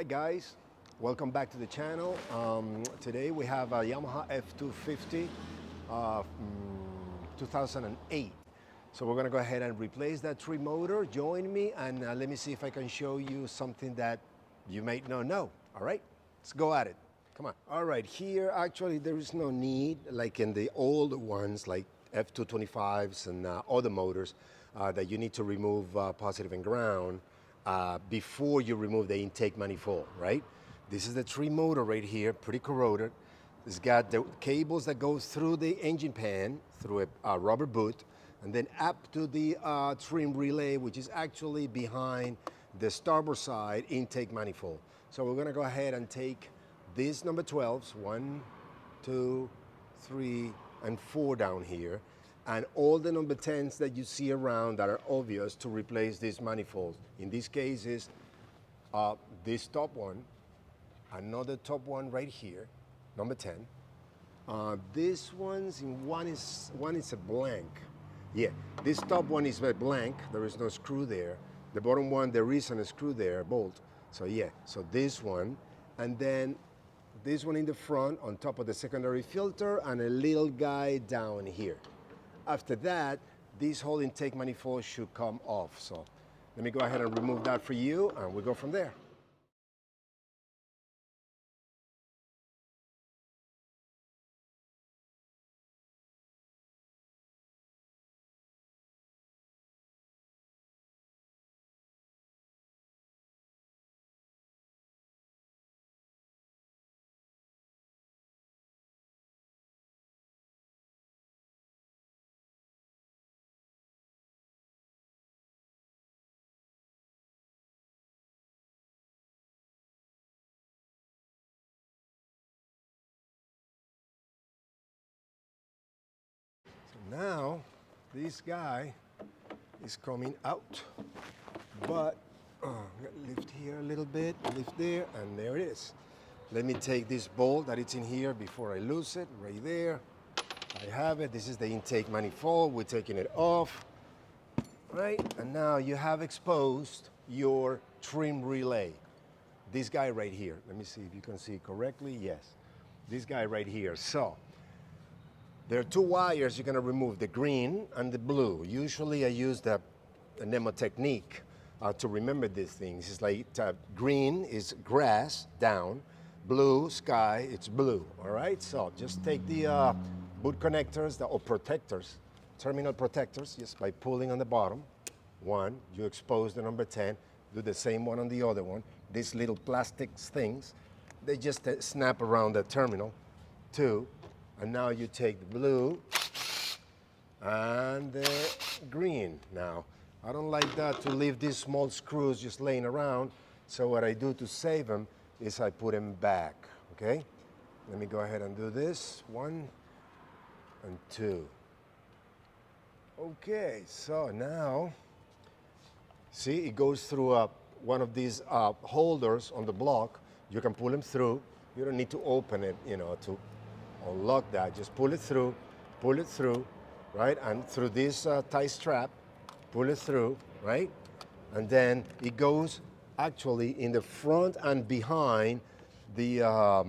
Hi guys, welcome back to the channel. Today we have a Yamaha F-250 2008. So we're gonna go ahead and replace that tree motor. Join me and let me see if I can show you something that you may not know. All right, let's go at it. Come on. All right, here actually there is no need, like in the old ones, like F-225s and other motors, that you need to remove positive and ground before you remove the intake manifold, right? This is the tree motor right here, pretty corroded. It's got the cables that go through the engine pan, through a rubber boot, and then up to the trim relay, which is actually behind the starboard side intake manifold. So we're gonna go ahead and take these number 12s, 1, 2, 3, and 4 down here, and all the number 10s that you see around that are obvious to replace these manifolds. In this case is this top one, another top one right here, number 10. This one's in one is a blank. Yeah, this top one is a blank. There is no screw there. The bottom one, there is a screw there, a bolt. So yeah, so this one, and then this one in the front on top of the secondary filter, and a little guy down here. After that, this whole intake manifold should come off. So let me go ahead and remove that for you, and we'll go from there. So now, this guy is coming out, but I'm gonna lift here a little bit, lift there, and there it is. Let me take this bolt that it's in here before I lose it, right there. I have it. This is the intake manifold. We're taking it off, right? And now you have exposed your trim relay. This guy right here. Let me see if you can see correctly. Yes, this guy right here. So there are 2 wires you're gonna remove, the green and the blue. Usually I use the Nemo technique to remember these things. It's like green is grass, down, blue, sky, it's blue, all right? So just take the boot connectors, or protectors, terminal protectors, just by pulling on the bottom. 1, you expose the number 10, do the same one on the other one. These little plastic things, they just snap around the terminal. 2, and now you take the blue and the green. Now, I don't like that to leave these small screws just laying around, so what I do to save them is I put them back, okay? Let me go ahead and do this, 1 and 2. Okay, so now, see, it goes through one of these holders on the block. You can pull them through. You don't need to open it, you know, to unlock that. Just pull it through, right? And through this tie strap, pull it through, right? And then it goes actually in the front and behind the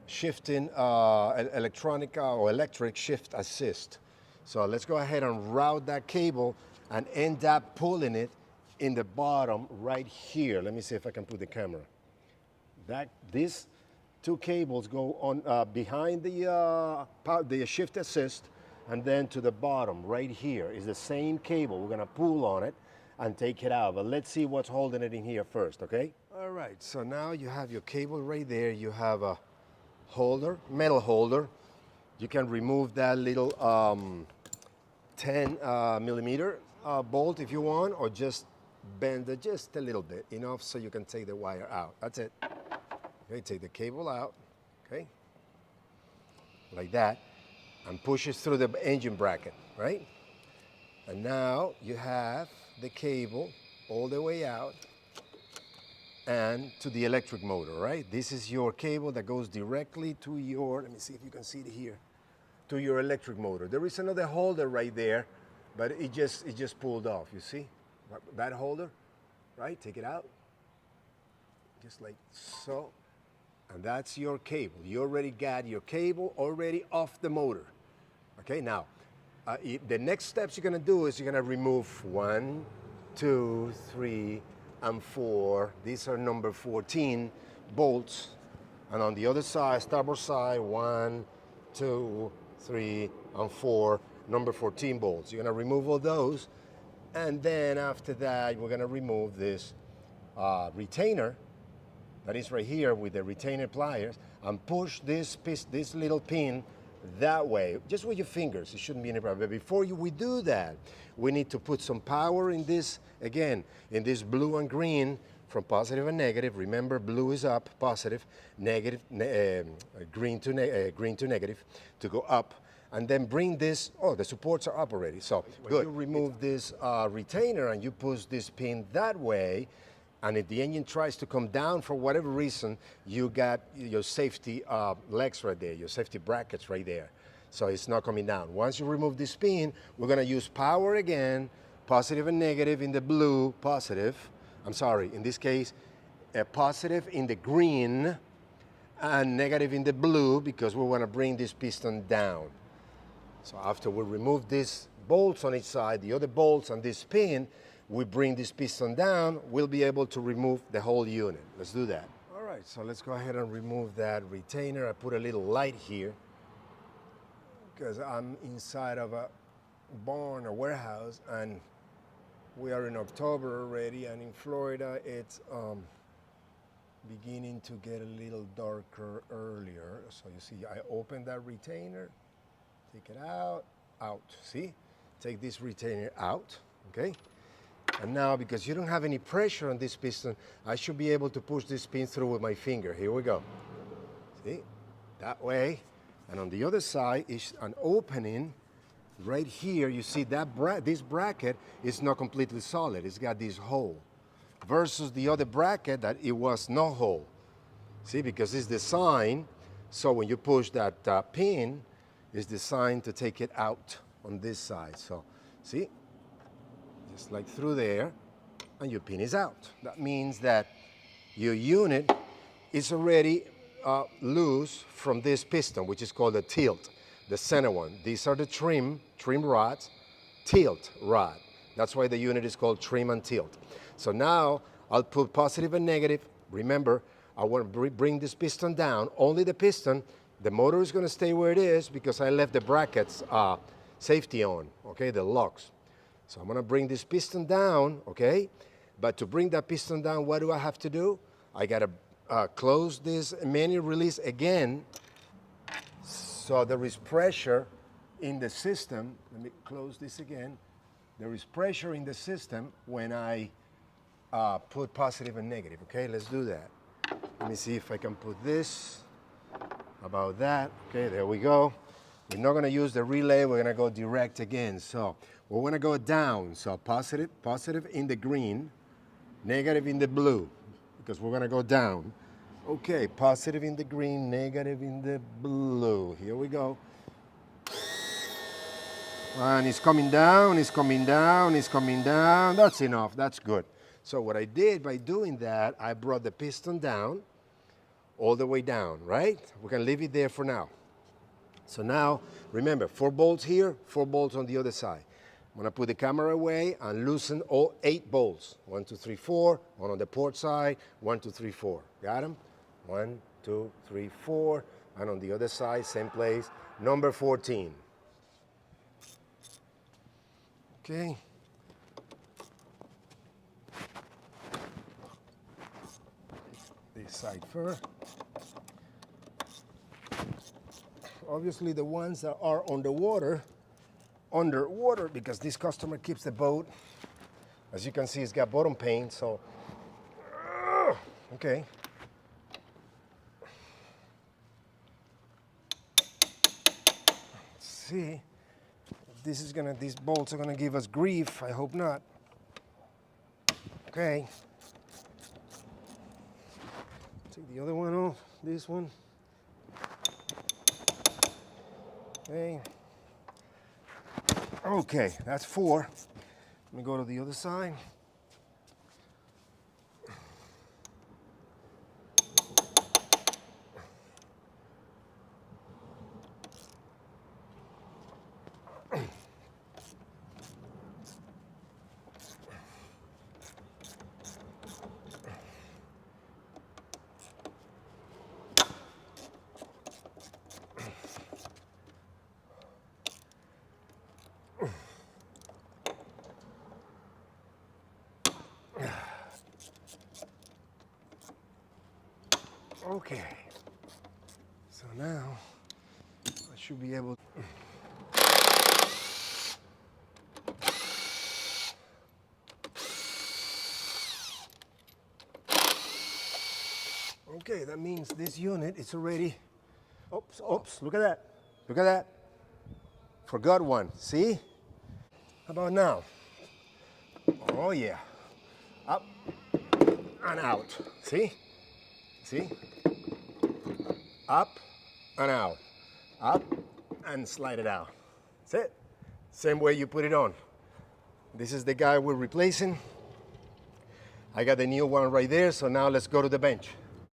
shifting electronic or electric shift assist. So let's go ahead and route that cable and end up pulling it in the bottom right here. Let me see if I can put the camera. These 2 cables go on behind the shift assist, and then to the bottom right here is the same cable. We're gonna pull on it and take it out, but let's see what's holding it in here first, okay? All right, so now you have your cable right there. You have a holder, metal holder. You can remove that little 10 millimeter bolt if you want, or just bend it just a little bit, enough so you can take the wire out. That's it. Okay, take the cable out, okay? Like that, and push it through the engine bracket, right? And now you have the cable all the way out and to the electric motor, right? This is your cable that goes directly to your, let me see if you can see it here, to your electric motor. There is another holder right there, but it just pulled off, you see? That holder, right? Take it out. just like so. And that's your cable. You already got your cable already off the motor. Okay, now, the next steps you're gonna do is you're gonna remove 1, 2, 3, and 4. These are number 14 bolts. And on the other side, starboard side, 1, 2, 3, and 4, number 14 bolts. You're gonna remove all those. And then after that, we're gonna remove this retainer that is right here with the retainer pliers and push this little pin that way, just with your fingers. It shouldn't be any problem. But before we do that, we need to put some power in this, again, in this blue and green from positive and negative. Remember, blue is up, positive, negative, green to negative, to go up. And then bring this, oh, the supports are up already, so good. You remove this retainer and you push this pin that way, and if the engine tries to come down for whatever reason, you got your safety legs right there, your safety brackets right there. So it's not coming down. Once you remove this pin, we're gonna use power again, positive and negative in the blue, positive. I'm sorry, in this case, positive in the green and negative in the blue because we wanna bring this piston down. So after we remove these bolts on each side, the other bolts and this pin, we bring this piston down, we'll be able to remove the whole unit. Let's do that. All right, so let's go ahead and remove that retainer. I put a little light here because I'm inside of a barn, a warehouse, and we are in October already, and in Florida, it's beginning to get a little darker earlier. So you see, I open that retainer, take it out, see? Take this retainer out, okay? And now, because you don't have any pressure on this piston, I should be able to push this pin through with my finger. Here we go. See? That way. And on the other side is an opening. Right here, you see that this bracket is not completely solid. It's got this hole. Versus the other bracket that it was no hole. See, because it's designed, so when you push that pin, it's designed to take it out on this side. So, see? Just like through there, and your pin is out. That means that your unit is already loose from this piston, which is called the tilt, the center one. These are the trim rods, tilt rod. That's why the unit is called trim and tilt. So now I'll put positive and negative. Remember, I want to bring this piston down, only the piston. The motor is going to stay where it is because I left the brackets safety on, okay, the locks. So I'm gonna bring this piston down, okay? But to bring that piston down, what do I have to do? I gotta close this manual release again so there is pressure in the system. Let me close this again. There is pressure in the system when I put positive and negative, okay? Let's do that. Let me see if I can put this, about that. Okay, there we go. We're not gonna use the relay, we're gonna go direct again. So we're gonna go down, so positive in the green, negative in the blue, because we're gonna go down. Okay, positive in the green, negative in the blue. Here we go. And it's coming down, it's coming down, it's coming down. That's enough, that's good. So what I did by doing that, I brought the piston down, all the way down, right? We can leave it there for now. So now, remember, 4 bolts here, 4 bolts on the other side. I'm gonna put the camera away and loosen all 8 bolts. 1, 2, 3, 4, one on the port side, 1, 2, 3, 4. Got them? 1, 2, 3, 4, and on the other side, same place, number 14. Okay. This side first. Obviously the ones that are underwater, because this customer keeps the boat. As you can see, it's got bottom paint, so, okay. Let's see if these bolts are gonna give us grief. I hope not. Okay. Take the other one off, this one. Okay. Okay, that's 4. Let me go to the other side. Okay. So now I should be able to. Okay, that means this unit is already. Oops, look at that. Look at that. Forgot one, see? How about now? Oh yeah. Up and out. See? See? Up and out. Up and slide it out. That's it. Same way you put it on. This is the guy we're replacing. I got the new one right there, so now let's go to the bench.